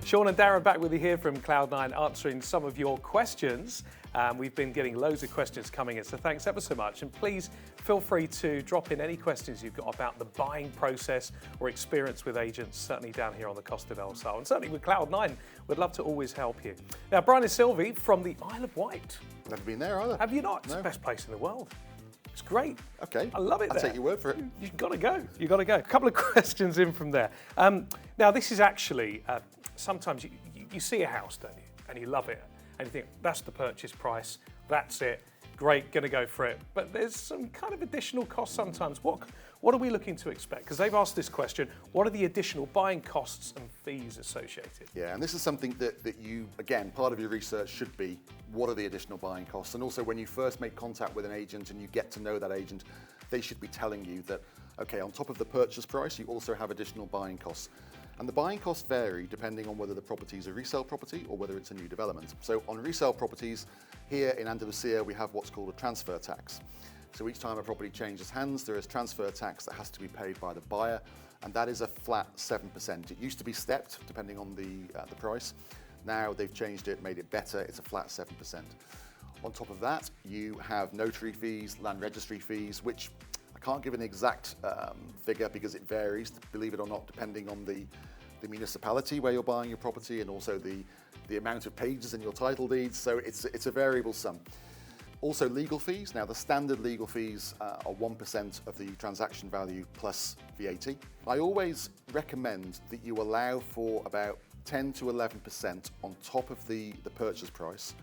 Sean and Darren back with you here from Cloud9 answering some of your questions. We've been getting loads of questions coming in, so thanks ever so much. And please feel free to drop in any questions you've got about the buying process or experience with agents, certainly down here on the Costa del Sol. And certainly with Cloud9, we'd love to always help you. Now, Brian and Sylvie from the Isle of Wight. Never been there either. Have you not? No. It's the best place in the world. It's great. Okay. I love it I'll there. take your word for it. You've got to go. You've got to go. A couple of questions in from there. Now, this is actually, sometimes you see a house, don't you? And you love it. And you think, that's the purchase price. That's it. Great, going to go for it. But there's some kind of additional costs sometimes. What are we looking to expect? Because they've asked this question, what are the additional buying costs and fees associated? Yeah, and this is something that you, again, part of your research should be, what are the additional buying costs? And also when you first make contact with an agent and you get to know that agent, they should be telling you that, okay, on top of the purchase price, you also have additional buying costs. And the buying costs vary depending on whether the property is a resale property or whether it's a new development. So on resale properties, here in Andalusia, we have what's called a transfer tax. So each time a property changes hands, there is transfer tax that has to be paid by the buyer, and that is a flat 7%. It used to be stepped depending on the price. Now they've changed it, made it better, it's a flat 7%. On top of that, you have notary fees, land registry fees, which I can't give an exact figure because it varies, believe it or not, depending on the municipality where you're buying your property and also the amount of pages in your title deeds, so it's a variable sum. Also legal fees. Now the standard legal fees are 1% of the transaction value plus VAT. I always recommend that you allow for about 10 to 11% on top of the purchase price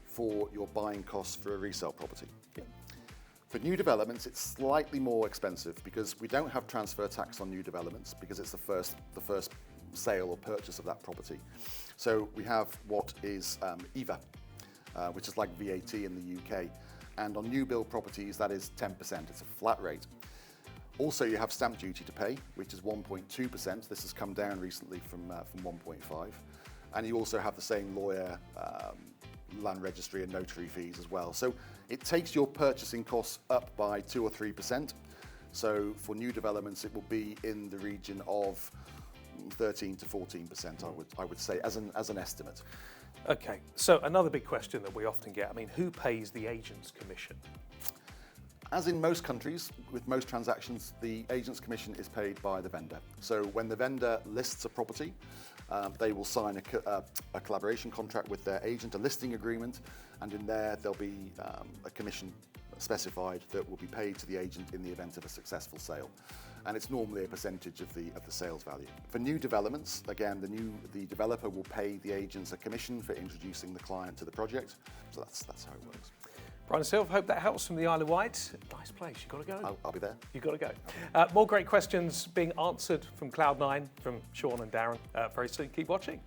for your buying costs for a resale property. Yeah. For new developments, it's slightly more expensive because we don't have transfer tax on new developments because it's the first sale or purchase of that property. So we have what is EVA, which is like VAT in the UK. And on new build properties, that is 10%. It's a flat rate. Also, you have stamp duty to pay, which is 1.2%. This has come down recently from 1.5. And you also have the same lawyer, land registry and notary fees as well. So it takes your purchasing costs up by 2 or 3%. So for new developments, it will be in the region of 13 to 14%, I would say, as an estimate. Okay, so another big question that we often get, I mean, who pays the agent's commission? As in most countries, with most transactions, the agent's commission is paid by the vendor. So when the vendor lists a property, they will sign a collaboration contract with their agent, a listing agreement, and in there there'll be a commission specified that will be paid to the agent in the event of a successful sale. And it's normally a percentage of the sales value. For new developments, again, the developer will pay the agents a commission for introducing the client to the project. So that's how it works. Brian and Sylv, hope that helps from the Isle of Wight. Nice place, you've got to go. I'll be there. You've got to go. More great questions being answered from Cloud9, from Sean and Darren very soon. Keep watching.